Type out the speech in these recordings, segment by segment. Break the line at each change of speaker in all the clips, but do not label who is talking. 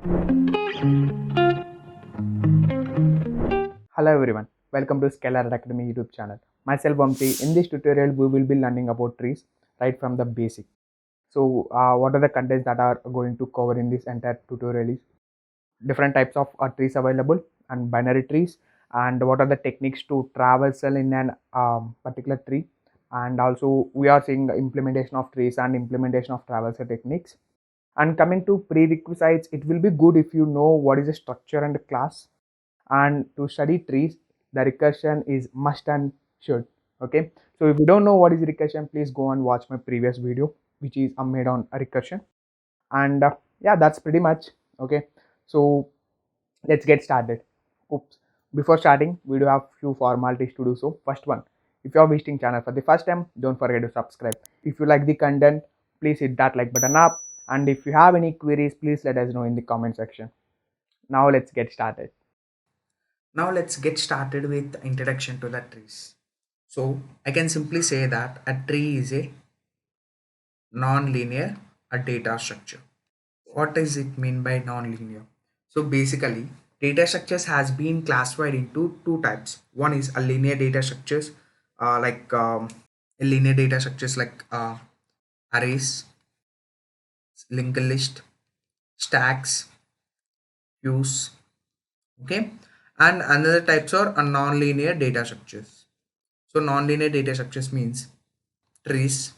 Hello everyone, welcome to Scalar Academy YouTube channel. Myself Vamsi. In this tutorial, we will be learning about trees right from the basic. So, what are the contents that are going to cover in this entire tutorial is different types of trees available and binary trees, and what are the techniques to traversal in an particular tree, and also we are seeing the implementation of trees and implementation of traversal techniques. And coming to prerequisites, it will be good if you know what is a structure and a class, and to study trees the recursion is must and should. Okay, so if you don't know what is recursion, please go and watch my previous video which is made on recursion. And yeah, that's pretty much. Okay, so let's get started. Oops, before starting we do have few formalities to do. So first one, if you are visiting channel for the first time, don't forget to subscribe. If you like the content, please hit that like button up, and if you have any queries, please let us know in the comment section. Now let's get started.
Now let's get started with the introduction to the trees. So I can simply say that a tree is a non-linear a data structure. What does it mean by non-linear? So basically, data structures has been classified into two types. One is a linear data structures, like a linear data structures like arrays, linked list, stacks, queues. Okay, and another types are a non-linear data structures. So nonlinear data structures means trees,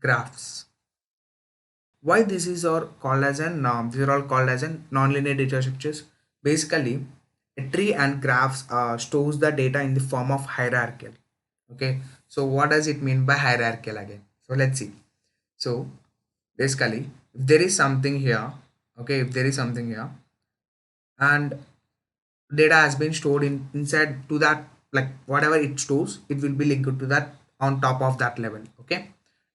graphs. Why this is are called as an these are all called as an nonlinear data structures. Basically, a tree and graphs stores the data in the form of hierarchical. Okay, so what does it mean by hierarchical again? So let's see. So basically, if there is something here, okay, if there is something here, and data has been stored inside to that, like whatever it stores it will be linked to that on top of that level. Okay,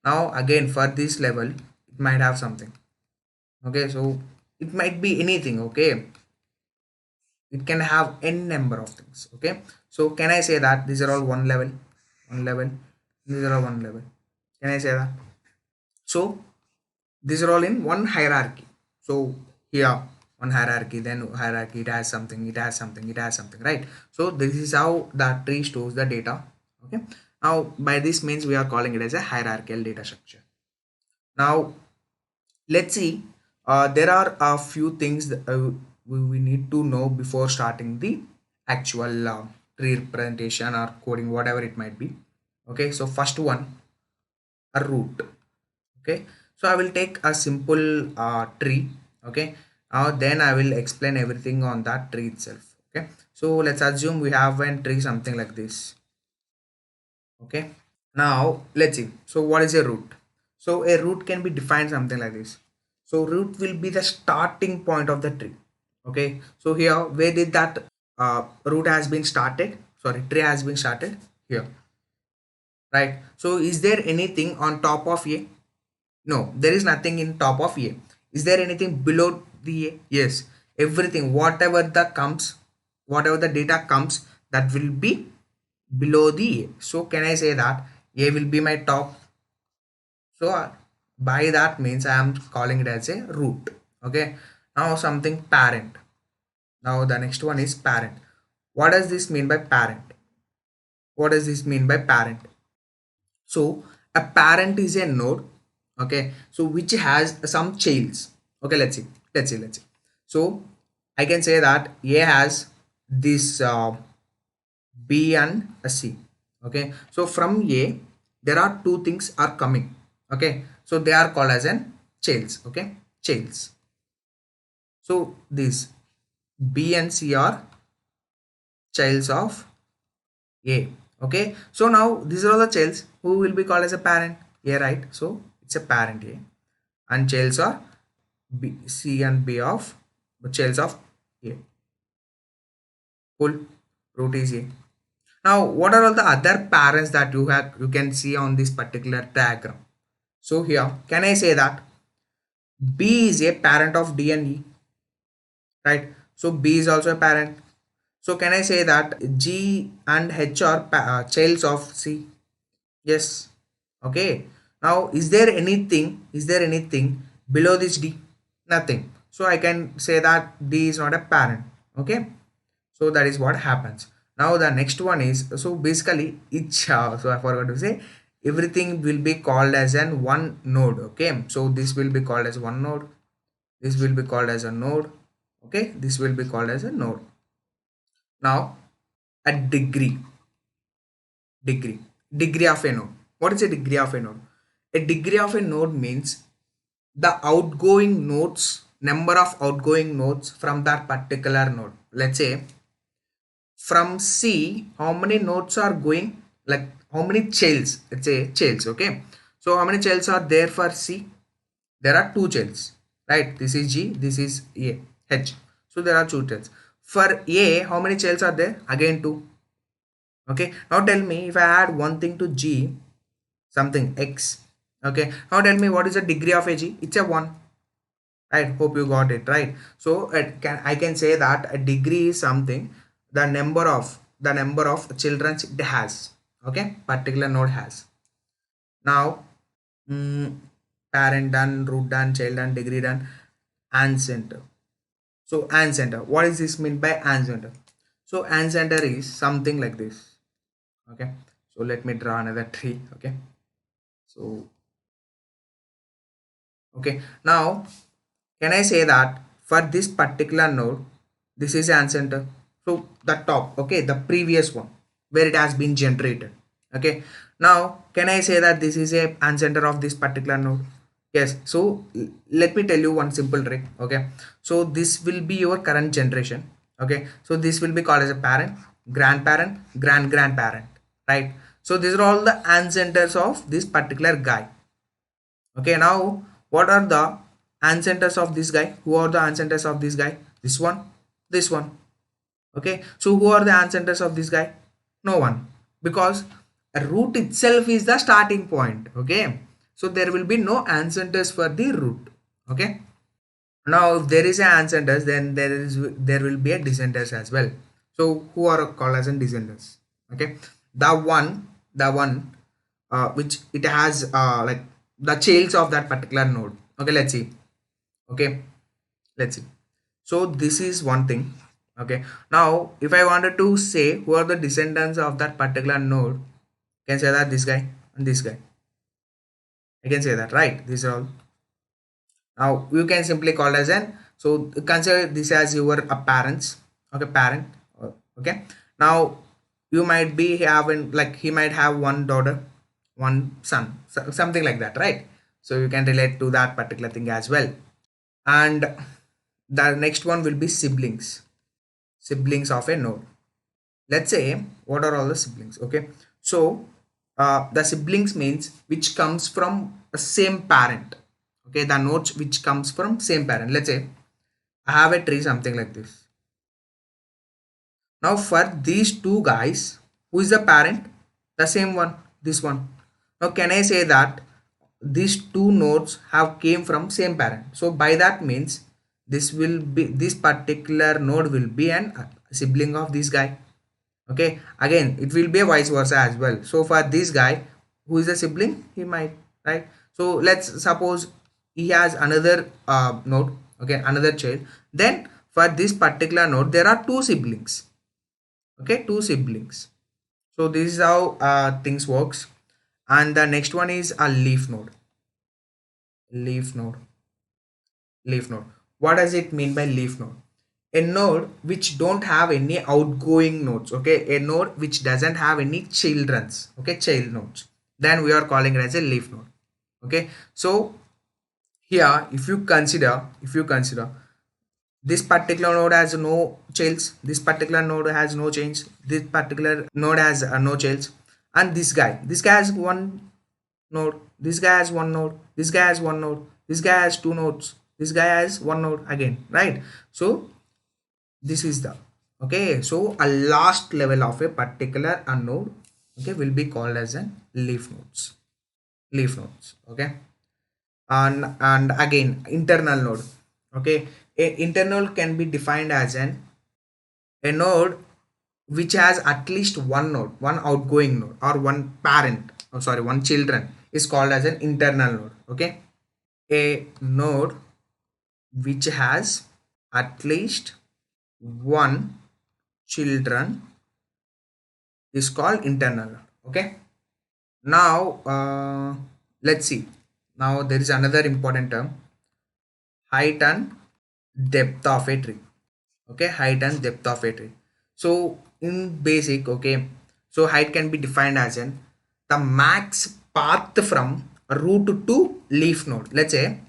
now again for this level it might have something. Okay, so it might be anything. Okay, it can have n number of things. Okay, so can I say that these are all one level, these are all one level? Can I say that? So these are all in one hierarchy. So here one hierarchy, then hierarchy, it has something, it has something, it has something, right? So this is how that tree stores the data. Okay, now by this means we are calling it as a hierarchical data structure. Now let's see, there are a few things that we need to know before starting the actual tree representation or coding, whatever it might be. Okay, so first one, a root. Okay, so I will take a simple tree. Okay, then I will explain everything on that tree itself. Okay, so let's assume we have a tree something like this. Okay, now let's see, so what is a root? So a root can be defined something like this. So root will be the starting point of the tree. Okay, so here where did that root has been started, sorry, tree has been started here, right? So is there anything on top of a? No, there is nothing in top of A. Is there anything below the A? Yes. Everything, whatever the comes, whatever the data comes, that will be below the A. So can I say that A will be my top? So by that means I am calling it as a root. Okay. Now something parent. Now the next one is parent. What does this mean by parent? What does this mean by parent? So a parent is a node, okay, so which has some childs. Okay, let's see. So I can say that A has this B and a C. Okay, so from A there are two things are coming. Okay, so they are called as an childs. Okay, childs. So these B and C are childs of A. Okay, so now these are all the childs who will be called as a parent. A, right? So it's a parent A, and childs are B, C and B of childs of A. Full root is A. Now, what are all the other parents that you can see on this particular diagram? So here, can I say that B is a parent of D and E, right? So B is also a parent. So can I say that G and H are childs of C? Yes. Okay. Now, is there anything? Is there anything below this D? Nothing. so I can say that D is not a parent. Okay, so that is what happens. Now the next one is, so basically each so I forgot to say, everything will be called as an one node. Okay, so this will be called as one node, this will be called as a node. Okay, this will be called as a node. Now a degree of a node. What is a degree of a node? A degree of a node means the outgoing nodes, number of outgoing nodes from that particular node. Let's say from C, how many nodes are going, like how many childs, let's say childs. Okay, so how many childs are there for C? There are two childs, right? This is G, this is A, H. So there are two childs. For A, how many childs are there? Again two. Okay, now tell me, if I add one thing to G, something X. Okay, now tell me what is the degree of a G? It's a 1, right? Hope you got it right. So I can say that a degree is something, the number of children it has. Okay, particular node has. Now parent done, root done, child done, degree done, and center. So and center, what is this mean by and center? So and center is something like this. Okay, so let me draw another tree. Okay, so okay, now can I say that for this particular node, this is an center? So the top, okay, the previous one where it has been generated. Okay, now can I say that this is a ancestor of this particular node? Yes. So let me tell you one simple trick. Okay, so this will be your current generation. Okay, so this will be called as a parent, grandparent, grandparent, right? So these are all the ancestors of this particular guy. Okay, now what are the ancestors of this guy? Who are the ancestors of this guy? This one, this one. Okay, so who are the ancestors of this guy? No one, because a root itself is the starting point. Okay, so there will be no ancestors for the root. Okay, now if there is an ancestors, then there will be a descendants as well. So who are called as descendants? Okay, the one which it has like the childs of that particular node. Okay, let's see. Okay, let's see. So this is one thing. Okay, now if I wanted to say who are the descendants of that particular node, I can say that this guy and this guy. I can say that, right? These are all. Now you can simply call as an, so consider this as your parents. Okay, parent. Okay, now you might be having, like, he might have one daughter, one son, something like that, right? So you can relate to that particular thing as well. And the next one will be siblings of a node. Let's say what are all the siblings. Okay, so the siblings means which comes from a same parent. Okay, the nodes which comes from same parent. Let's say I have a tree something like this. Now for these two guys, who is the parent? The same one, this one. Now can I say that these two nodes have came from same parent? So by that means this particular node will be an sibling of this guy. Okay, again it will be a vice versa as well. So for this guy, who is a sibling, he might, right? So let's suppose he has another node, okay, another child. Then for this particular node there are two siblings. Okay, two siblings. So this is how things works. And the next one is a leaf node. Leaf node. Leaf node. What does it mean by leaf node? A node which don't have any outgoing nodes. Okay, a node which doesn't have any children's, okay, child nodes, then we are calling it as a leaf node. Okay, so here if you consider this particular node has no childs, this particular node has no change, this particular node has no childs, and this guy has one node, this guy has one node, this guy has one node, this guy has two nodes, this guy has one node again, right? So this is the, okay, so a last level of a particular node, okay, will be called as a leaf nodes. Okay, and again internal node. Okay, a internal can be defined as a node which has at least one node, one outgoing node, or one parent, oh sorry, one children, is called as an internal node. Okay, a node which has at least one children is called internal node. Okay. Now let's see. Now there is another important term, height and depth of a tree. Okay, height and depth of a tree. So in basic, okay, so height can be defined as in the max path from a root to leaf node. Let's say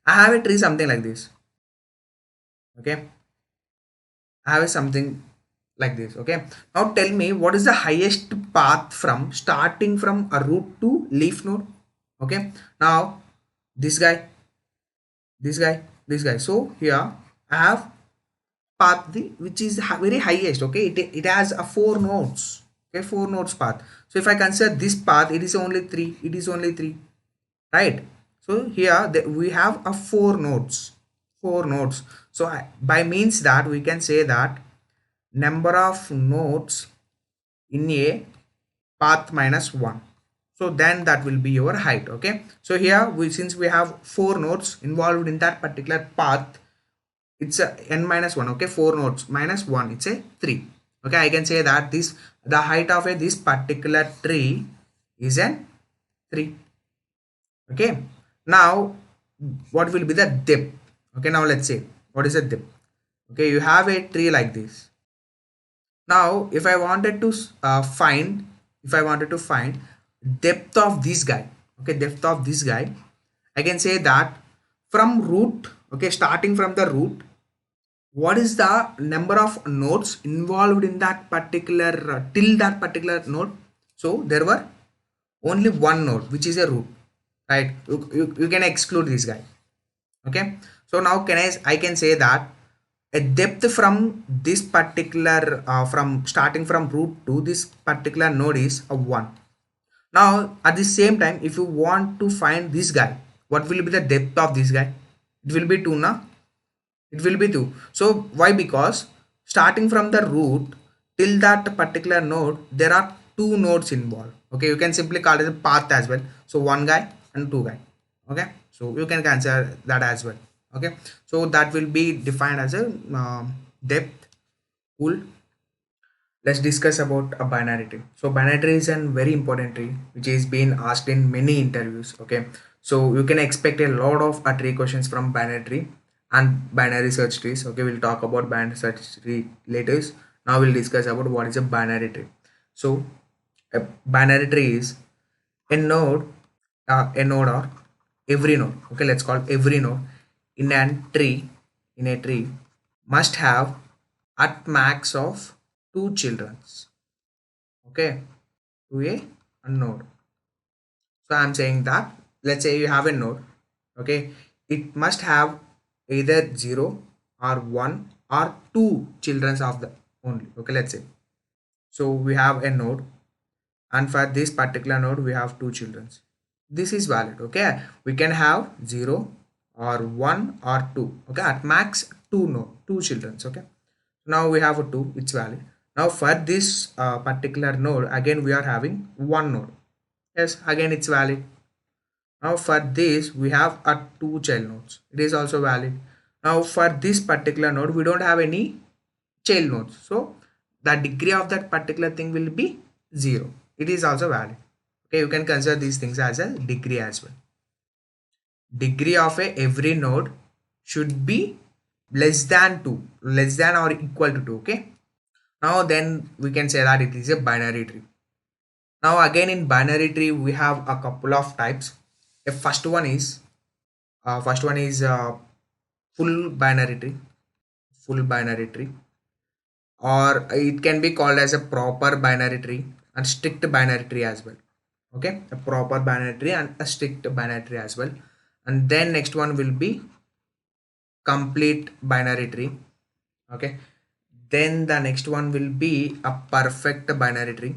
I have a tree something like this. Okay, I have something like this. Okay, now tell me what is the highest path from starting from a root to leaf node. Okay, now this guy, this guy, this guy. So here I have path which is very highest. Okay, it has a four nodes. Okay, four nodes path. So if I consider this path, it is only three. It is only three, right? So here we have a four nodes. Four nodes. So by means that we can say that number of nodes in a path minus 1, so then that will be your height. Okay, so here since we have four nodes involved in that particular path, it's a n minus 1. Okay, four nodes minus 1, it's a 3. Okay, I can say that the height of this particular tree is an 3. Okay, now what will be the depth? Okay, now let's say what is the depth. Okay, you have a tree like this. Now if I wanted to find, if I wanted to find depth of this guy, okay, depth of this guy, I can say that from root, okay, starting from the root, what is the number of nodes involved in that particular till that particular node. So there were only one node which is a root, right? You can exclude this guy. Okay, so now I can say that a depth from this particular from starting from root to this particular node is a 1. Now at the same time, if you want to find this guy, what will be the depth of this guy? It will be 2 now. It will be 2. So why? Because starting from the root till that particular node, there are two nodes involved. Okay, you can simply call it a path as well. So one guy and two guy. Okay, so you can consider that as well. Okay, so that will be defined as a depth. Cool. Let's discuss about a binary tree. So binary tree is a very important tree which is being asked in many interviews. Okay, so you can expect a lot of tree questions from binary tree and binary search trees. Okay, we'll talk about binary search tree later. Now we'll discuss about what is a binary tree. So a binary tree is a node or every node. Okay, let's call every node in a tree must have at max of two children. Okay, to a node. So I'm saying that let's say you have a node. Okay, it must have either 0 or 1 or 2 children of the only. Okay, let's say so we have a node and for this particular node we have two children. This is valid. Okay, we can have 0 or 1 or 2. Okay, at max two children. Okay, now we have a 2, it's valid. Now for this particular node, again we are having one node. Yes, again it's valid. Now for this we have a two child nodes, it is also valid. Now for this particular node we don't have any child nodes, so the degree of that particular thing will be 0, it is also valid. Okay, you can consider these things as a degree as well. Degree of every node should be less than 2, less than or equal to 2. Okay, now then we can say that it is a binary tree. Now again in binary tree we have a couple of types. The first one is full binary tree, full binary tree, or it can be called as a proper binary tree and strict binary tree as well. Okay, a proper binary tree and a strict binary tree as well. And then next one will be complete binary tree. Okay, then the next one will be a perfect binary tree,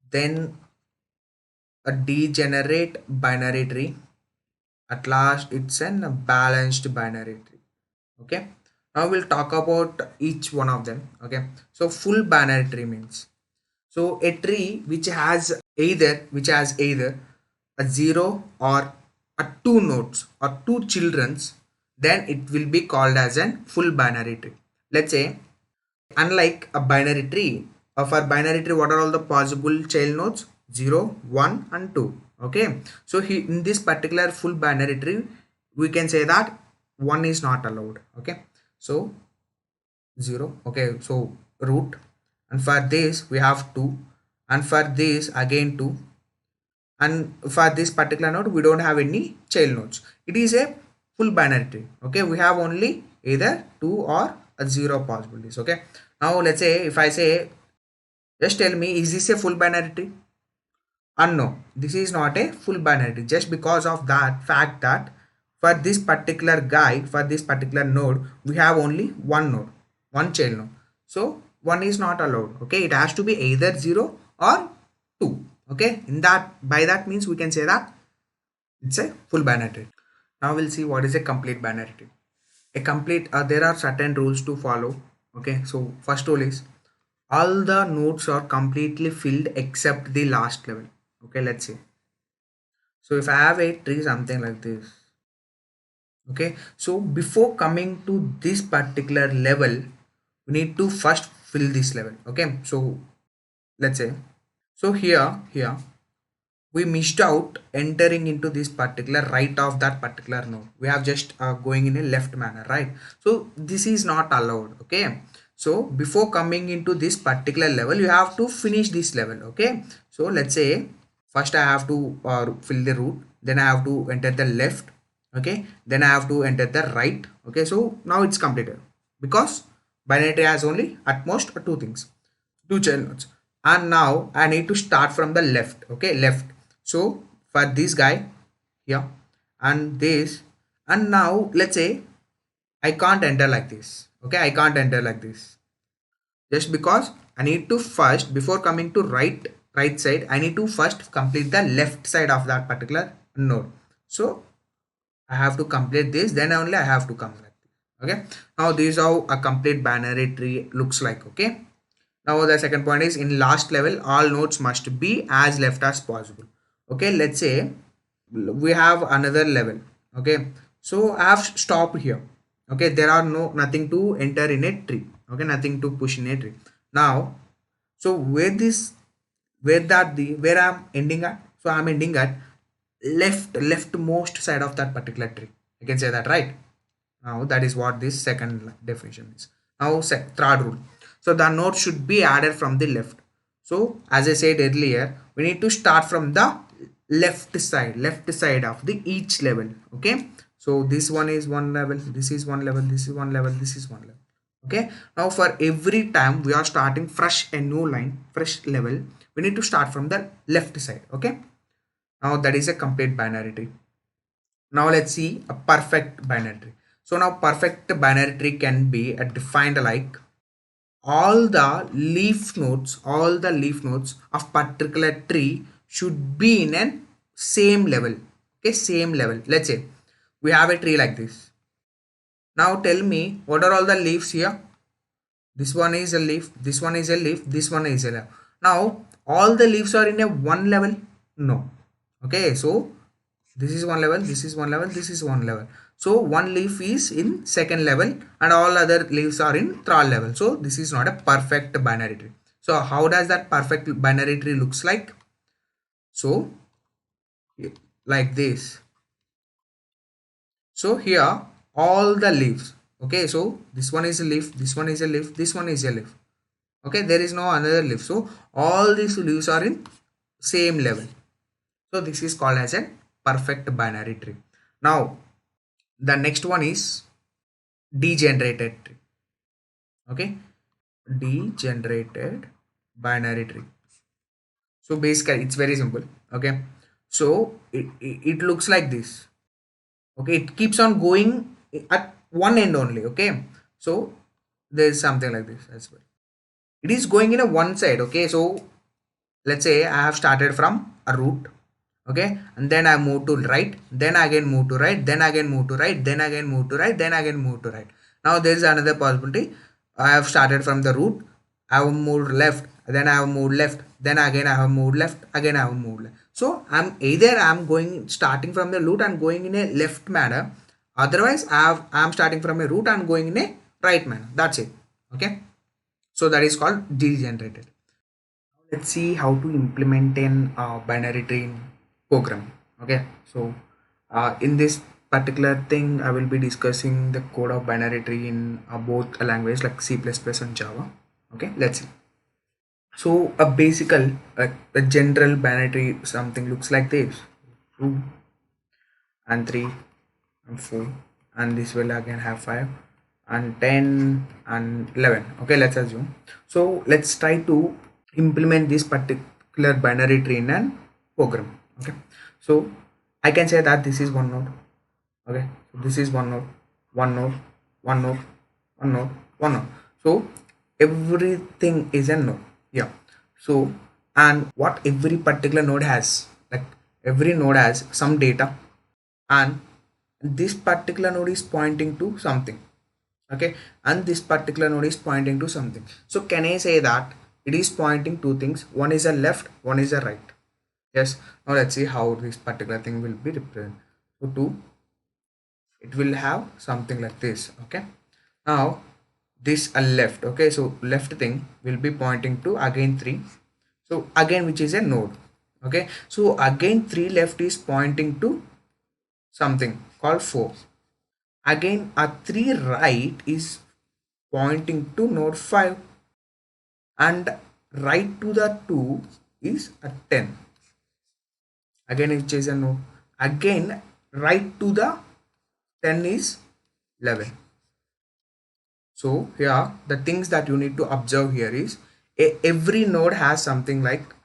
then a degenerate binary tree, at last it's a balanced binary tree. Okay, now we'll talk about each one of them. Okay, so full binary tree means, so a tree which has either a 0 or a 2 nodes or 2 childrens then it will be called as a full binary tree. Let's say, unlike a binary tree, for binary tree, what are all the possible child nodes? 0, 1 and 2. Okay, so in this particular full binary tree, we can say that 1 is not allowed. Okay, so 0. Okay, so root, and for this we have 2, and for this again 2, and for this particular node we don't have any child nodes. It is a full binary tree. Okay, we have only either 2 or a 0 possibilities. Okay, now let's say if I say, just tell me, is this a full binary tree? And no, this is not a full binary tree, just because of that fact that for this particular guy, for this particular node, we have only one node, one child node. So 1 is not allowed. Okay, it has to be either 0 or 2. Okay, in that, by that means we can say that it's a full binary tree. Now we'll see what is a complete binary tree. A complete, there are certain rules to follow. Okay, so first rule is all the nodes are completely filled except the last level. Okay, let's see. So if I have a tree something like this, okay, so before coming to this particular level, we need to first fill this level. Okay, so let's say, so here we missed out entering into this particular right of that particular node. We have just going in a left manner, right? So this is not allowed. Okay, so before coming into this particular level, you have to finish this level. Okay, so let's say first I have to fill the root, then I have to enter the left. Okay, then I have to enter the right. Okay, so now it's completed because binary tree has only at most two things, two child nodes. And now I need to start from the left. Okay, left. So for this guy here and this, and now let's say I can't enter like this. Okay, I can't enter like this, just because I need to first, before coming to right side, I need to first complete the left side of that particular node. So I have to complete this, then only I have to come like this. Okay, now this is how a complete binary tree looks like. Okay, now the second point is, in last level all nodes must be as left as possible. Okay, let's say we have another level. Okay, so I have stopped here. Okay, there are nothing to enter in a tree. Okay, nothing to push in a tree. Now, so where I'm ending at, so I'm ending at leftmost side of that particular tree. You can say that, right? Now that is what this second definition is. Now third rule, so the node should be added from the left. So as I said earlier, we need to start from the left side of the each level. Okay, so this one is one level, this is one level, this is one level, this is one level. Okay, now for every time we are starting fresh, a new line, fresh level, we need to start from the left side. Okay, now that is a complete binary tree. Now let's see a perfect binary tree. So now perfect binary tree can be defined like all the leaf nodes of particular tree should be in a same level. Okay, same level. Let's say we have a tree like this. Now tell me, what are all the leaves here? This one is a leaf, this one is a leaf, this one is a leaf. Now all the leaves are in a one level? No. Okay, so this is one level, this is one level, this is one level. So one leaf is in second level and all other leaves are in third level. So this is not a perfect binary tree. So how does that perfect binary tree looks like? So like this. So here all the leaves. Okay, so this one is a leaf, this one is a leaf, this one is a leaf. Okay, there is no another leaf. So all these leaves are in same level. So this is called as a perfect binary tree. Now the next one is degenerated tree. Okay, degenerated binary tree. So basically it's very simple. Okay, so it looks like this. Okay, it keeps on going at one end only. Okay, so there is something like this as well. It is going in a one side. Okay, so let's say I have started from a root. Okay, and then I move to right, then again move to right, then again move to right, then again move to right, then again move to right. Now there is another possibility. I have started from the root, I have moved left, then I have moved left, then again I have moved left, again I have moved left. So I'm going starting from the root and going in a left manner, Otherwise, I'm starting from a root and going in a right manner. That's it. Okay. So that is called degenerated. Let's see how to implement an binary tree in program. Okay. So in this particular thing, I will be discussing the code of binary tree in both languages like C++ and Java. Okay. Let's see. So a general binary tree something looks like this: 2 and 3 and 4, and this will again have 5 and 10 and 11. Okay, let's assume. So let's try to implement this particular binary tree in an program. Okay, so I can say that this is one node. Okay, so this is one node, one node, one node, one node, one node. So everything is a node. Yeah. So, and what every particular node has, like every node has some data, and this particular node is pointing to something. Okay, and this particular node is pointing to something. So can I say that it is pointing two things? One is a left, one is a right. Yes. Now let's see how this particular thing will be represented. So 2, it will have something like this. Okay, now this a left. Okay, so left thing will be pointing to again 3, so again which is a node. Okay, so again 3 left is pointing to something called 4. Again a 3 right is pointing to node 5, and right to the 2 is a 10. Again it is a node. Again right to the 10 is 11. So here the things that you need to observe here is every node has something like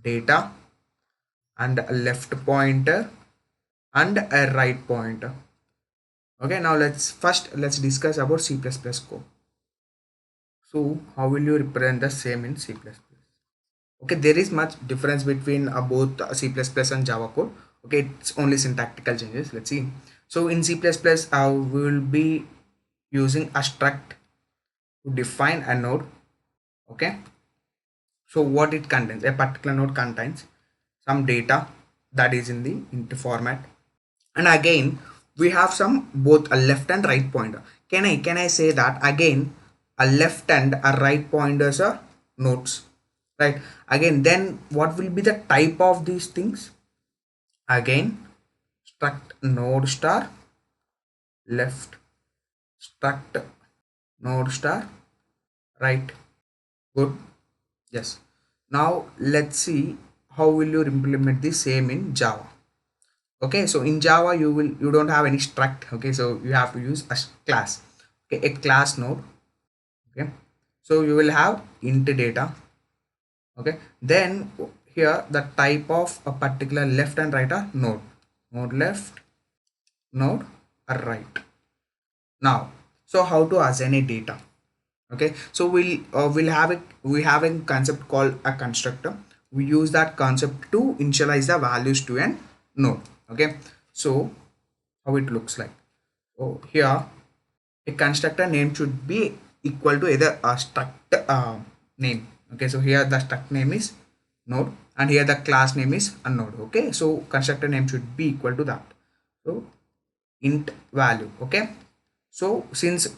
data and a left pointer and a right pointer. Okay, now let's discuss about C++ code. So how will you represent the same in C++? Okay, there is much difference between both C++ and Java code. Okay, it's only syntactical changes. Let's see. So in C++, we will be using a struct to define a node. Okay, so what it contains? A particular node contains some data that is in the int format, and again we have some both a left and right pointer. Can I say that again a left and a right pointers are nodes, right? Again, then what will be the type of these things? Again, struct node star left, struct node star right. Good. Yes. Now let's see how will you implement the same in Java. Okay, so in Java you don't have any struct. Okay, so you have to use a class. Okay, a class node. Okay, so you will have int data. Okay, then here the type of a particular left and right are node left, node right. Now, so how to assign a data? Okay, so we have a concept called a constructor. We use that concept to initialize the values to an node. Okay, so how it looks like? So here a constructor name should be equal to either a struct name. Okay, so here the struct name is node, and here the class name is a node. Okay, so constructor name should be equal to that. So int value. Okay, so since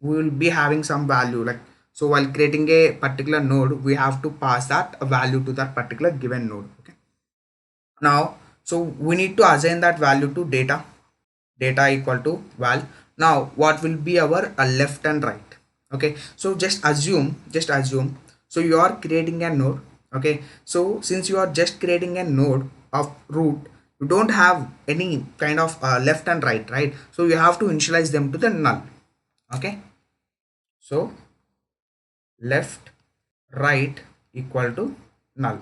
we will be having some value, like, so while creating a particular node we have to pass that a value to that particular given node. Okay, now so we need to assign that value to data equal to val. Now what will be our left and right? Okay, so just assume so you are creating a node. Okay, so since you are just creating a node of root, you don't have any kind of left and right, so you have to initialize them to the null. Okay, so left right equal to null.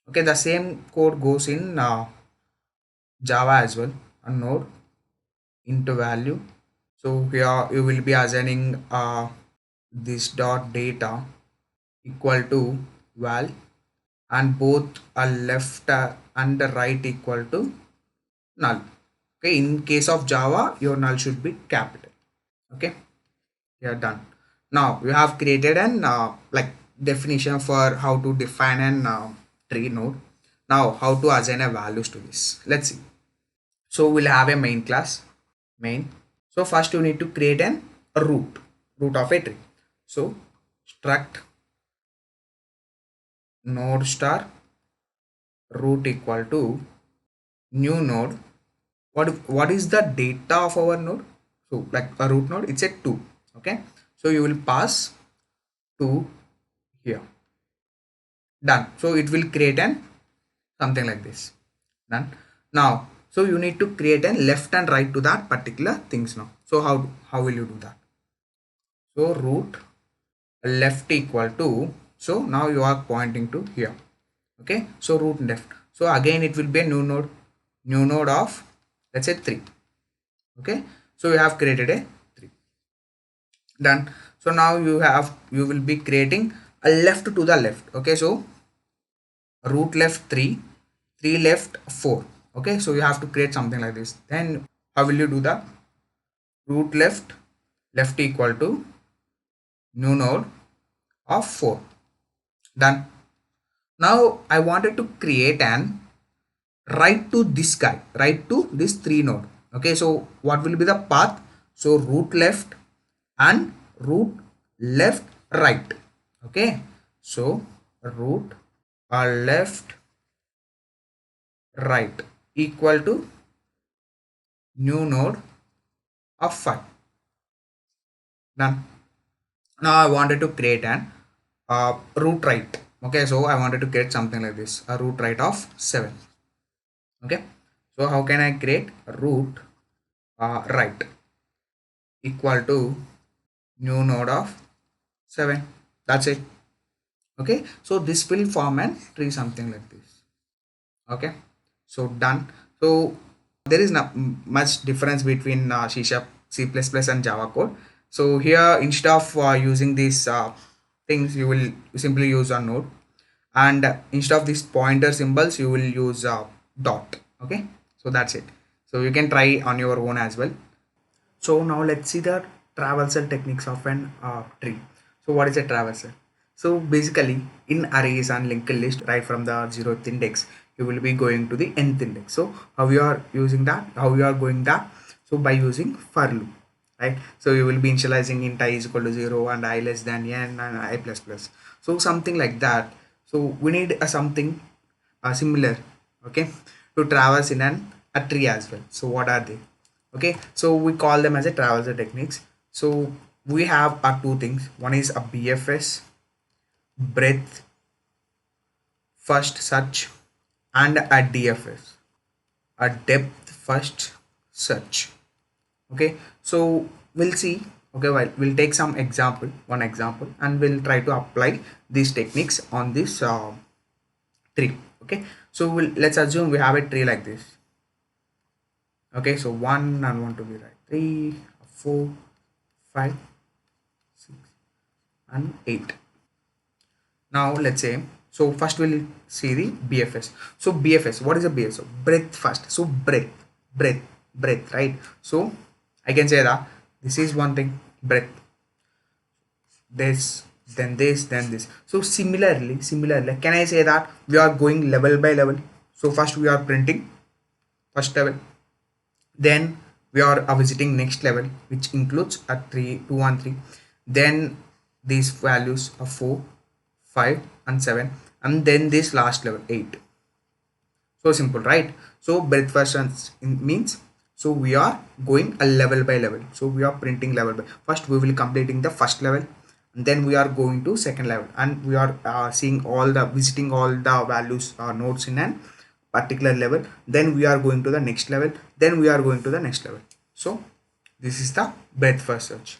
Okay, the same code goes in Java as well. A node into value. So here you will be assigning this dot data equal to val, and both a left and the right equal to null. Okay, in case of Java your null should be capital. Okay, you are done. Now you have created an like definition for how to define an tree node. Now how to assign a values to this? Let's see. So we'll have a main class. main. So first you need to create a root of a tree. So struct node star root equal to new node. What is the data of our node? So like a root node, it's a 2. Okay, so you will pass 2 here. Done. So it will create an something like this. Done. Now so you need to create an left and right to that particular things now. So how will you do that? So root left equal to, so now you are pointing to here. Okay, so root left. So again it will be a new node of, let's say, 3. Okay, so you have created a 3. Done. So now you will be creating a left to the left. Okay, so root left 3, 3 left 4. Okay, so you have to create something like this. Then how will you do that? Root left equal to new node of 4. Done. Now I wanted to create an right to this guy, right to this 3 node. Okay, so what will be the path? So root left and root left right. Okay, so root left right equal to new node of 5. Done. Now I wanted to create an root right. Okay, so I wanted to create something like this, a root right of 7. Okay, so how can I create root right equal to new node of 7? That's it. Okay, so this will form an tree something like this. Okay, so done. So there is not much difference between C#, C++ and Java code. So here instead of using these things, you will simply use a node, and instead of these pointer symbols you will use dot. Okay, so that's it. So you can try on your own as well. So now let's see the traversal techniques of an tree. So what is a traversal? So basically in arrays and linked list, right from the 0th index, you will be going to the nth index. So how you are using that? How you are going that? So by using for loop, right? So you will be initializing int I is equal to 0 and I less than n and I plus plus. So something like that. So we need a something similar, okay, to traverse in a tree as well. So what are they? Okay, so we call them as a traversal techniques. So we have two things. One is a BFS, breadth first search, and a DFS, a depth first search. Okay, so we'll see. Okay, well, we'll take one example, and we'll try to apply these techniques on this tree. Okay, so let's assume we have a tree like this. Okay, so 1 and 1 to be right, 3, 4, 5, 6 and 8. Now let's say, so first we'll see the BFS. So BFS, what is a BFS? So breadth first. So breadth, right? So I can say that this is one thing, breadth, this, then this, then this. So similarly, can I say that we are going level by level? So first we are printing first level, then we are visiting next level, which includes a 3, 2 and 3, then these values of 4, 5 and 7, and then this last level 8. So simple, right? So breadth first means, so we are going a level by level. So we are printing level by, first we will completing the first level, and then we are going to second level, and we are seeing all the visiting all the values nodes in an particular level, then we are going to the next level, then we are going to the next level. So this is the breadth first search.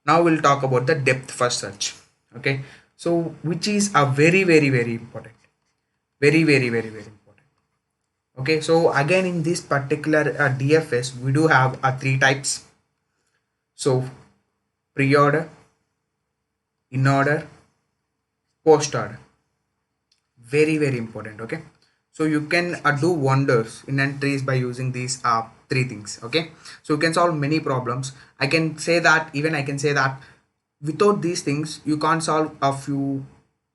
Now we'll talk about the depth first search. Okay, so which is a very important, very important. Okay, so again in this particular DFS we do have 3 types. So pre-order, in order, post order, very important. Okay, so you can do wonders in entries by using these 3 things. Okay, so you can solve many problems. I can say that without these things you can't solve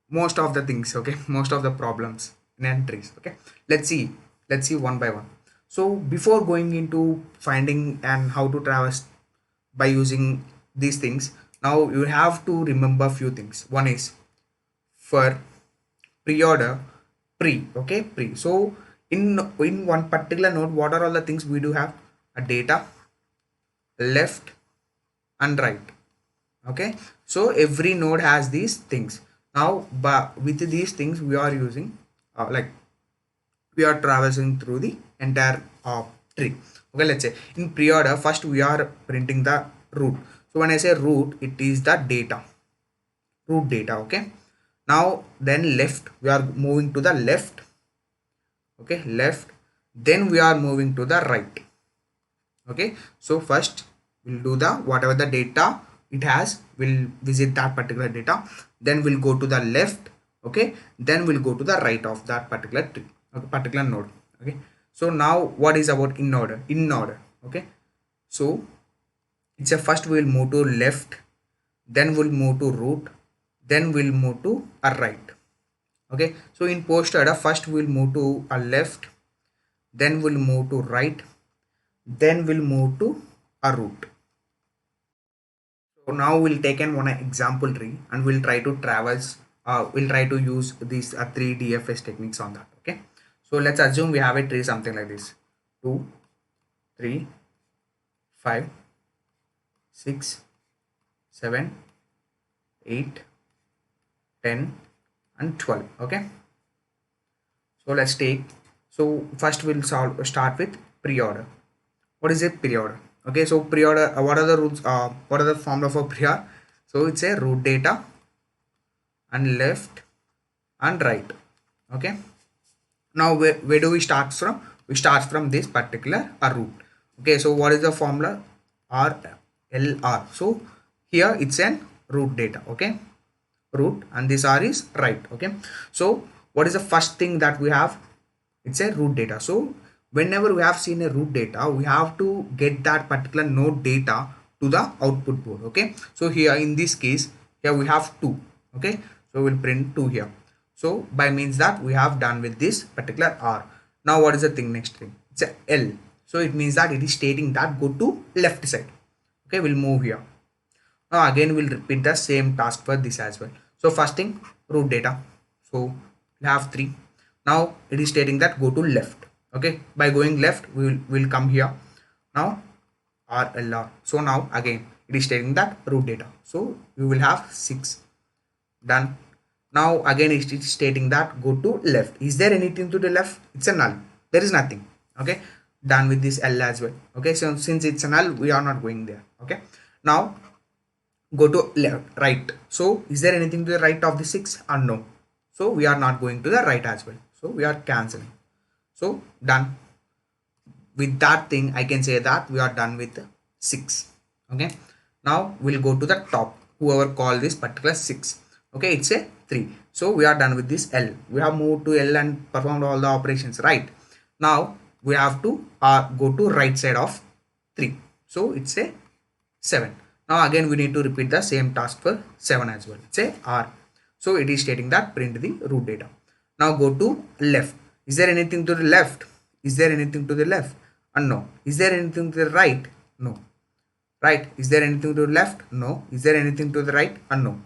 most of the things. Okay, most of the problems in entries. Okay, let's see one by one. So before going into finding and how to traverse by using these things, now you have to remember few things. One is for pre-order, okay, pre. So in one particular node, what are all the things we do have? A data, left and right. Okay, so every node has these things. Now but with these things we are using like we are traversing through the entire tree. Okay, let's say in pre-order, first we are printing the root. So when I say root, it is the data, root data. Okay, now then left, we are moving to the left. Okay, left, then we are moving to the right. Okay, so first we'll do the whatever the data it has, we'll visit that particular data, then we'll go to the left. Okay, then we'll go to the right of that particular tree, okay, particular node. Okay, so now what is about in order? Okay, so it's a first we'll move to left, then we'll move to root, then we'll move to a right. Okay, so in post order, first we'll move to a left, then we'll move to right, then we'll move to a root. So now we'll take an one example tree and we'll try to traverse, we'll try to use these three DFS techniques on that. Okay, so let's assume we have a tree something like this: 2, 3, 5, 6, 7, 8, 10 and 12. Okay, so let's take, so first we'll start with pre-order. What is a pre-order? Okay, so pre-order, what are the roots, what are the form of a pre-order? So it's a root data and left and right. Okay, now where do we start from? We start from this particular root. Okay, so what is the formula? RLR. So here it's an root data. Okay, root, and this R is right. Okay, so what is the first thing that we have? It's a root data. So whenever we have seen a root data, we have to get that particular node data to the output board. Okay, so here in this case, here we have 2. Okay, so we'll print 2 here. So by means that we have done with this particular R. Now what is the thing, next thing? It's a L. So it means that it is stating that go to left side. Okay, we'll move here. Now again we'll repeat the same task for this as well. So first thing, root data. So we have 3. Now it is stating that go to left. Okay, by going left we will come here. Now RLR. So now again it is stating that root data. So we will have 6. Done. Now again it is stating that go to left. Is there anything to the left? It's a null. There is nothing. Okay, done with this L as well. Okay, so since it's a null, we are not going there. Okay, now go to left, right. So is there anything to the right of the 6? No. So we are not going to the right as well. So we are cancelling. So done. With that thing, I can say that we are done with 6. Okay, now we'll go to the top. Whoever called this particular 6. Okay, it's a 3. So we are done with this L. We have moved to L and performed all the operations, right? Now we have to go to right side of 3. So it's a 7. Now again we need to repeat the same task for 7 as well. It's a R. So it is stating that print the root data. Now go to left. Is there anything to the left? Is there anything to the left? No. Is there anything to the right? No. Right. Is there anything to the left? No. Is there anything to the right? No.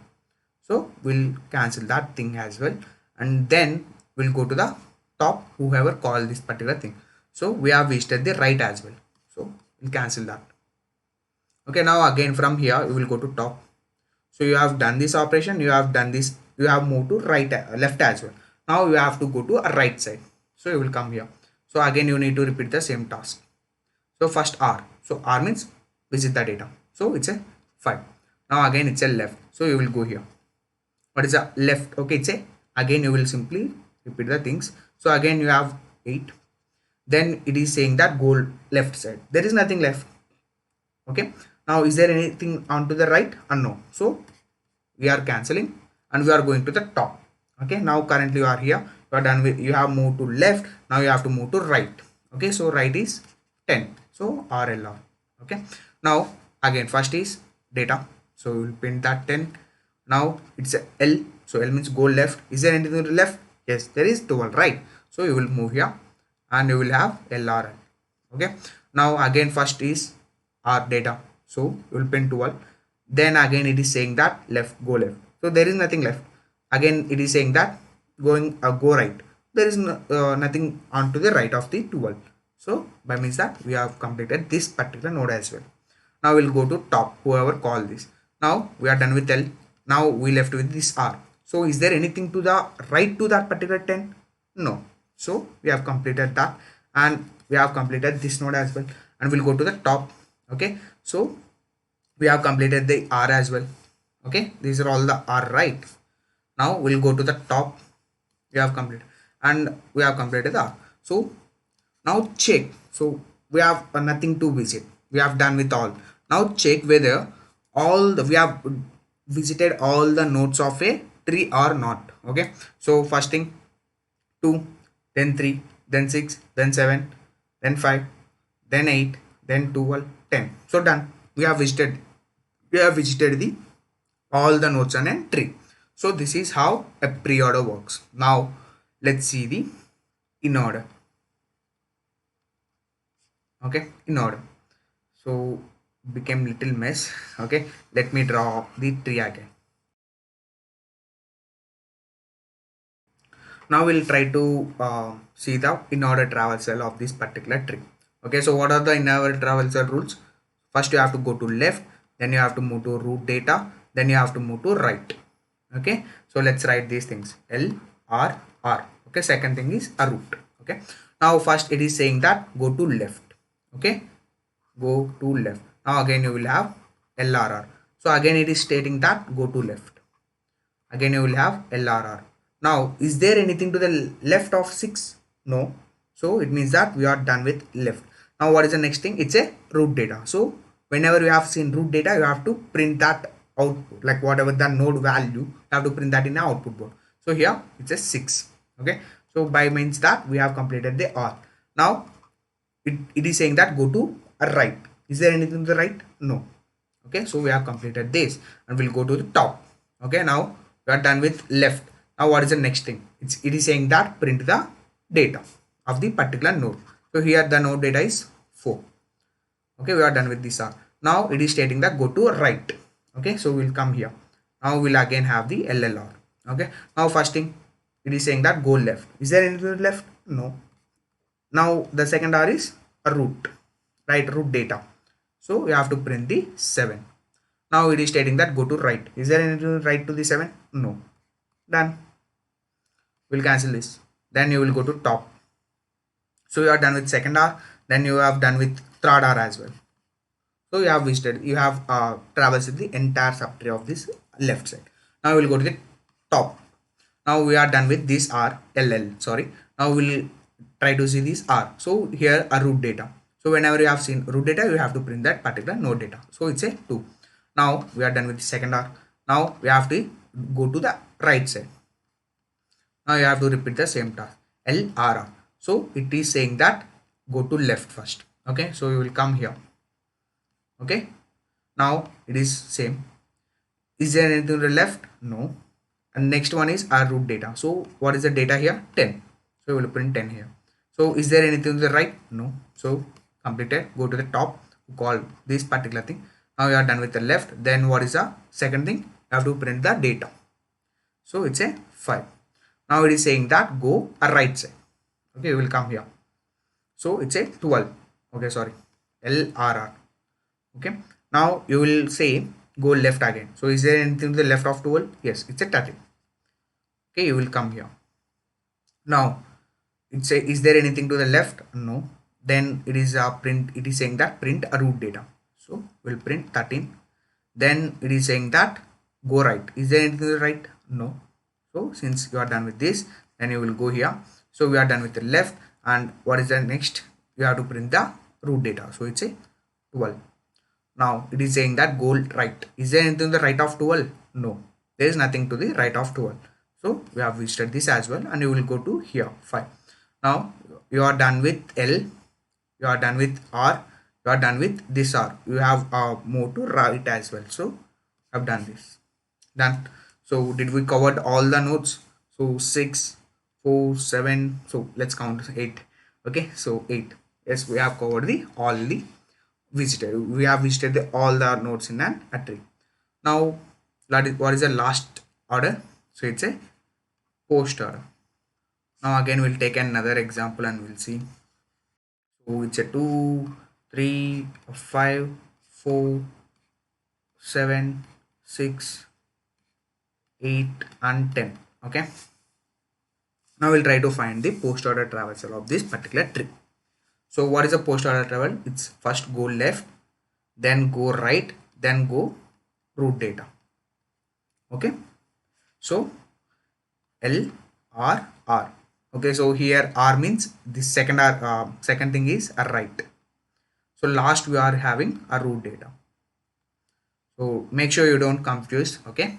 So we'll cancel that thing as well. And then we'll go to the top, whoever called this particular thing. So we have visited the right as well. So we'll cancel that. Okay, now again from here you will go to top. So you have done this operation, you have done this, you have moved to right, left as well. Now you have to go to a right side. So you will come here. So again you need to repeat the same task. So first R. So R means visit the data. So it's a 5. Now again it's a left. So you will go here. What is a left? Okay, it's a, again you will simply repeat the things. So again you have 8. Then it is saying that go left side. There is nothing left. Okay. Now is there anything onto the right? No. So we are cancelling and we are going to the top. Okay. Now currently you are here. You are done with, you have moved to left. Now you have to move to right. Okay. So right is 10. So RLR. Okay. Now again first is data. So we will print that 10. Now it's a L. So L means go left. Is there anything to the left? Yes, there is 12, right? So you will move here and you will have LRL. Okay, now again first is our data, so we will print 12. Then again it is saying that left, go left, so there is nothing left. Again it is saying that go right, there is nothing onto the right of the 12. So by means that we have completed this particular node as well. Now we'll go to top, whoever call this. Now we are done with L. Now we left with this R. So is there anything to the right to that particular 10? No. So we have completed that, and we have completed this node as well, and we'll go to the top. Okay, so we have completed the R as well. Okay, these are all the R, right? Now we'll go to the top. We have completed, and we have completed the R. So now check. So we have nothing to visit, we have done with all. Now check whether we have visited all the nodes of a tree or not. Okay, so first thing 2, then 3, then 6, then 7, then 5, then 8, then 12, 10. So done, we have visited the all the nodes on a tree. So this is how a pre-order works. Now let's see the in order. Okay, in order, so became little mess. Okay, let me draw the tree again. Now we'll try to see the in order traversal of this particular tree. Okay, so what are the in order traversal rules? First you have to go to left, then you have to move to root data, then you have to move to right. Okay, so let's write these things, L R R. Okay, second thing is a root. Okay, now first it is saying that go to left. Okay, go to left. Now again you will have LRR. So again it is stating that go to left. Again you will have LRR. Now is there anything to the left of 6? No. So it means that we are done with left. Now what is the next thing? It's a root data. So whenever you have seen root data, you have to print that output, like whatever the node value, you have to print that in the output board. So here it's a 6. Okay, so by means that we have completed the R. Now it is saying that go to a right. Is there anything to the right? No. Okay, so we have completed this, and we'll go to the top. Okay, now we are done with left. Now what is the next thing? It is saying that print the data of the particular node. So here the node data is 4. Okay, we are done with this R. Now it is stating that go to right. Okay, so we'll come here. Now we'll again have the LLR. Okay, now first thing it is saying that go left. Is there anything to the left? No. Now the second R is a root, right? Root data. So you have to print the 7. Now it is stating that go to right. Is there anything right to the 7? No. Done. We'll cancel this. Then you will go to top. So you are done with second R. Then you have done with third R as well. So you have visited. You have traversed the entire subtree of this left side. Now we will go to the top. Now we are done with this R, LL. Sorry. Now we will try to see this R. So here a root data. So whenever you have seen root data, you have to print that particular node data. So it's a 2. Now we are done with the second R. Now we have to go to the right side. Now you have to repeat the same task, LRR. So it is saying that go to left first. Okay, so you will come here. Okay, now it is same. Is there anything to the left? No. And next one is our root data. So what is the data here? 10. So we will print 10 here. So is there anything to the right? No. So completed. Go to the top, call this particular thing. Now you are done with the left. Then what is the second thing? You have to print the data. So it's a 5. Now it is saying that go a right side. Okay, we will come here. So it's a 12. Okay, sorry, LRR. Okay, now you will say go left again. So is there anything to the left of 12? Yes, it's a 13. Okay, you will come here. Now it's a, is there anything to the left? No. Then it is a print. It is saying that print a root data. So we'll print 13. Then it is saying that go right. Is there anything to the right? No. So since you are done with this, then you will go here. So we are done with the left, and what is the next? You have to print the root data. So it's a 12. Now it is saying that go right. Is there anything to the right of 12? No, there is nothing to the right of 12. So we have visited this as well, and you will go to here 5. Now you are done with L, you are done with R, you are done with this R. You have more to right as well. So I've done this. Done. So did we covered all the nodes? So 6, 4, 7. So let's count 8. Okay, so 8 Yes, we have covered the all the visited. We have visited all the nodes in a tree. Now, what is the last order? So it's a post order. Now again we'll take another example and we'll see. So it's a 2, 3, 5, 4, 7, 6, 8 and 10. Okay. Now we'll try to find the post order traversal of this particular tree. So what is a post order travel? It's first go left, then go right, then go root data. Okay. So L R R. Okay. So here R means the second thing is a right. So last we are having a root data. So make sure you don't confuse. Okay.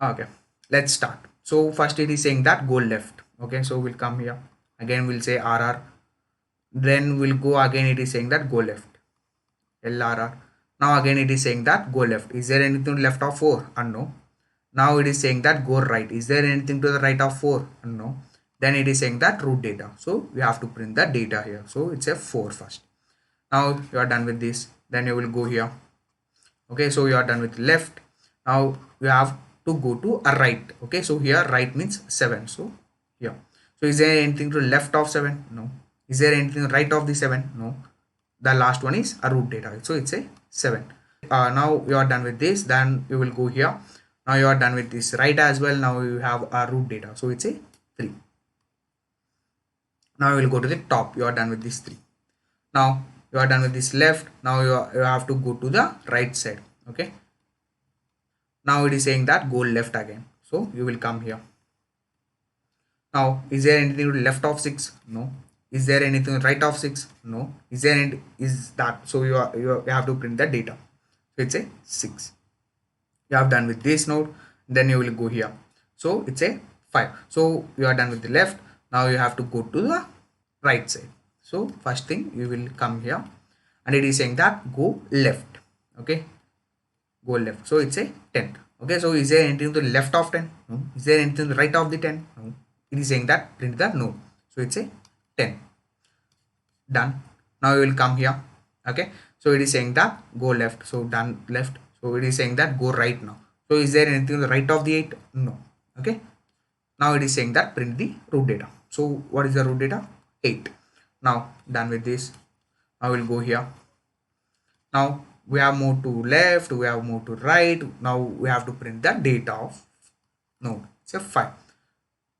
Okay. Let's start. So first it is saying that go left. Okay. So we'll come here. Again we'll say RR. Then we'll go again. It is saying that go left. LRR. Now again it is saying that go left. Is there anything left of 4? No. Now it is saying that go right. Is there anything to the right of 4? No. Then it is saying that root data. So we have to print the data here. So it's a 4 first. Now you are done with this. Then you will go here. Okay, so you are done with left. Now you have to go to a right. Okay, so here right means 7. So here. So is there anything to left of 7? No. Is there anything right of the 7? No. The last one is a root data. So it's a 7. Now you are done with this. Then you will go here. Now you are done with this right as well. Now you have a root data. So it's a 3. Now you will go to the top. You are done with this 3. Now you are done with this left. Now you have to go to the right side. Okay. Now it is saying that go left again. So you will come here. Now is there anything to left of 6? No. Is there anything right of 6? No. Is there any, is that? So you have to print the data. So it's a 6. You have done with this node. Then you will go here. So it's a 5. So you are done with the left. Now you have to go to the right side. So first thing you will come here and it is saying that go left. Okay. Go left. So it's a 10. Okay. So is there anything to the left of 10? No. Is there anything to the right of the 10? No. It is saying that print the no. So it's a 10. Done. Now you will come here. Okay. So it is saying that go left. So done left. So it is saying that go right now. So is there anything to the right of the 8? No. Okay. Now it is saying that print the root data. So what is the root data? 8. Now done with this. I will go here. Now we have moved to left, we have moved to right. Now we have to print the data of node. It's a 5.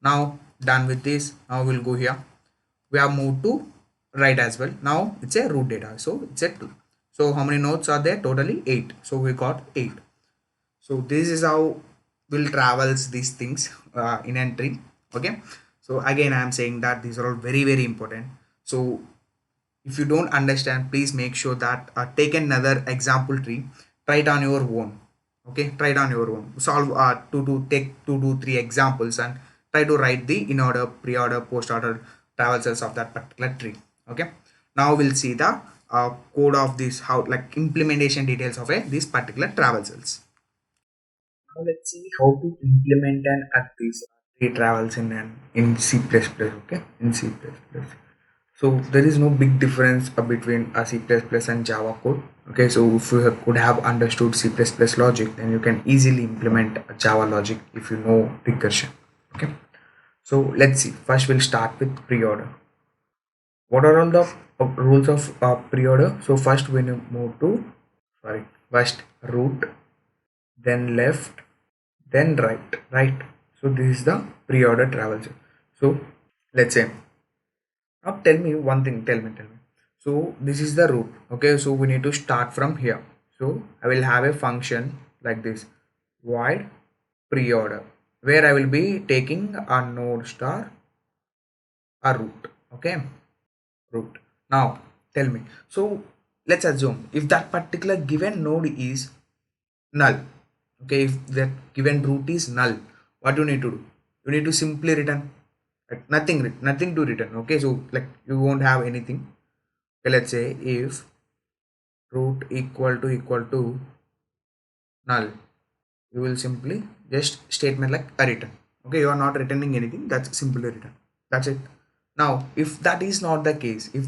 Now done with this. Now we'll go here. We have moved to right as well. Now it's a root data. So it's a 2. So how many nodes are there? Totally 8. So we got 8. So this is how we'll travels these things in a tree. Okay. So again I am saying that these are all very important. So if you don't understand, please make sure that take another example tree, try it on your own. Okay, try it on your own. Solve take 2 to 3 examples and try to write the in order, pre-order, post-order traversals of that particular tree. Okay. Now we'll see the code of this, how like implementation details of this particular traversals. Now let's see how to implement and add these tree travels in C++. Okay, in C++. So there is no big difference between a C++ and Java code. Okay, so if you could have understood C++ logic, then you can easily implement Java logic if you know recursion. Okay, so let's see. First, we'll start with pre-order. What are all the rules of pre-order? So first we move to first root, then left, then right. So this is the pre-order traversal. So let's say, now tell me one thing, tell me. So this is the root. Okay, so we need to start from here. So I will have a function like this, void pre-order, where I will be taking a node star a root. Okay, root. Now tell me. So let's assume if that particular given node is null. Okay, if that given root is null, what you need to do? You need to simply return. Like nothing to return. Okay, so like you won't have anything. Okay, let's say if root equal to null, you will simply just statement like a return. Okay, you are not returning anything, that's simply return. That's it. Now, if that is not the case, if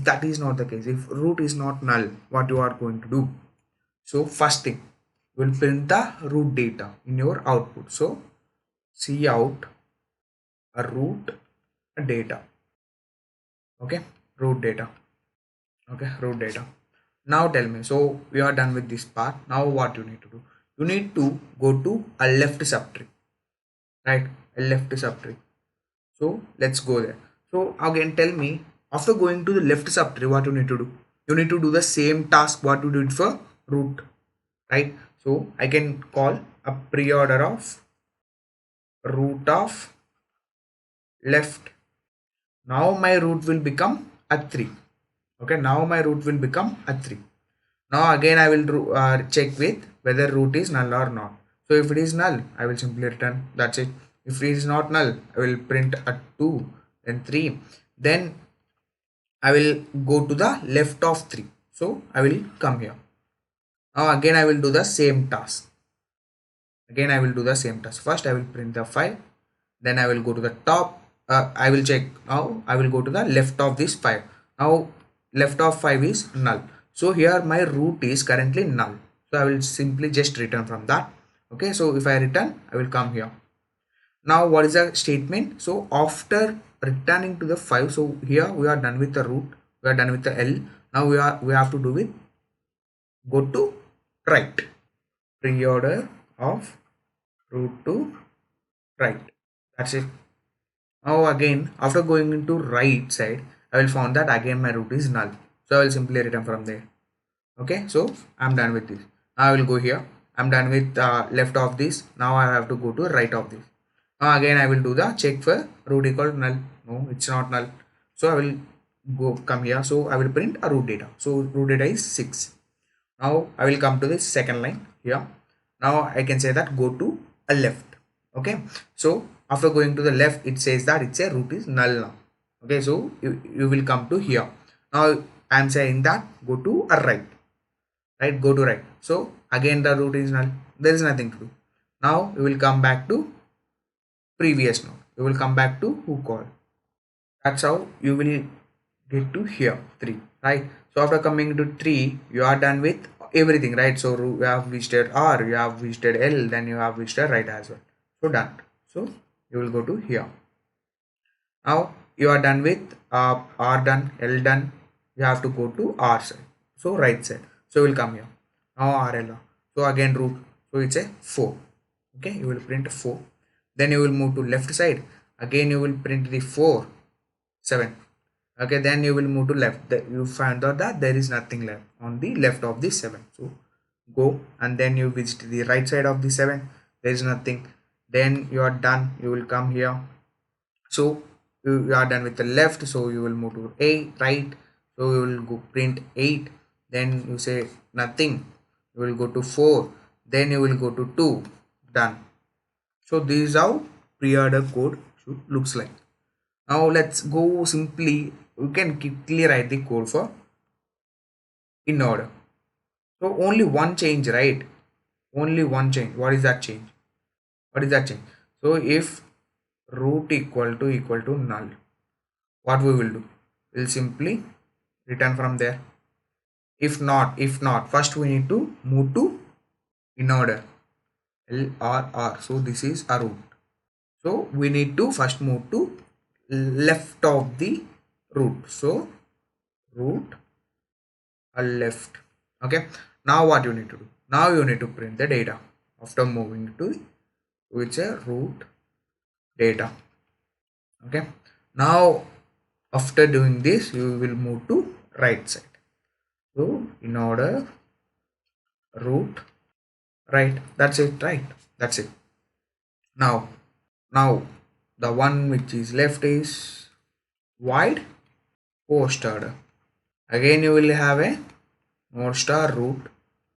root is not null, what you are going to do? So first thing, you will print the root data in your output. So cout a root data. Okay, root data. Okay, root data. Now tell me, so we are done with this part. Now what you need to do? You need to go to a left subtree, right? A left subtree. So let's go there. So again, tell me, after going to the left subtree, what you need to do? You need to do the same task what you did for root, right? So I can call a pre-order of root of left. Now my root will become a 3. Okay, now my root will become a 3. Now again I will check with whether root is null or not. So if it is null, I will simply return. That's it. If it is not null, I will print a 2, then 3. Then I will go to the left of 3. So I will come here. Now again I will do the same task. First I will print the 5. Then I will go to the top. I will check. Now I will go to the left of this 5. Now left of 5 is null. So here my root is currently null. So I will simply just return from that. Okay, so if I return, I will come here. Now what is the statement? So after returning to the 5, so here we are done with the root, we are done with the L. Now we have to do with go to right, pre-order of root to right. That's it. Now again, after going into right side, I will find that again my root is null. So I will simply return from there. Okay, so I'm done with this. Now I will go here. I'm done with left of this. Now I have to go to right of this. Now again I will do the check for root equal to null. No, it's not null. So I will go come here. So I will print a root data. So root data is 6. Now I will come to this second line here. Now I can say that go to a left. Okay, so after going to the left, it says that it's a root is null now. Okay, so you will come to here. Now I am saying that go to a right, right, go to right. So again the root is null. There is nothing to do. Now you will come back to previous node. You will come back to who call. That's how you will get to here 3, right? So after coming to 3, you are done with everything, right? So you have visited R, you have visited L, then you have visited right as well. So done. So you will go to here. Now you are done with R done, L done. You have to go to R side. So right side. So you will come here. Now RL. So again root. So it's a 4. Okay, you will print 4. Then you will move to left side. Again you will print the 4, 7. Okay, then you will move to left. You find out that there is nothing left on the left of the 7. So go and then you visit the right side of the 7. There is nothing. Then you are done. You will come here. So you are done with the left. So you will move to 8, right. So you will go print 8. Then you say nothing. You will go to 4. Then you will go to 2. Done. So this is how pre-order code should looks like. Now let's go simply. You can quickly write the code for in order. So only one change, right? Only one change. What is that change? What is that change? So if root equal to null, what we will do? We'll simply return from there. If not, first we need to move to in order. LRR. So this is a root. So we need to first move to left of the root. So root a left. Okay, now what you need to do? Now you need to print the data after moving to which a root data. Okay, now after doing this you will move to right side. So in order root right, that's it, right? That's it. Now the one which is left is void post order. Again you will have a node star root.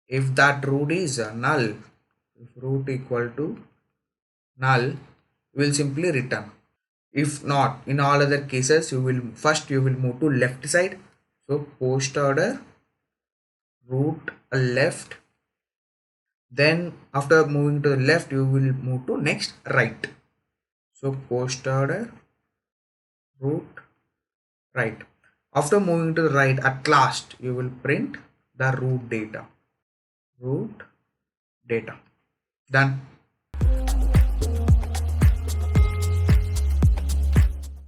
If that root is null, if root equal to null, you will simply return. If not, in all other cases, you will move to left side. So post order root left. Then after moving to the left, you will move to next right. So post order root right. After moving to the right, at last you will print the root data. Root data. Done.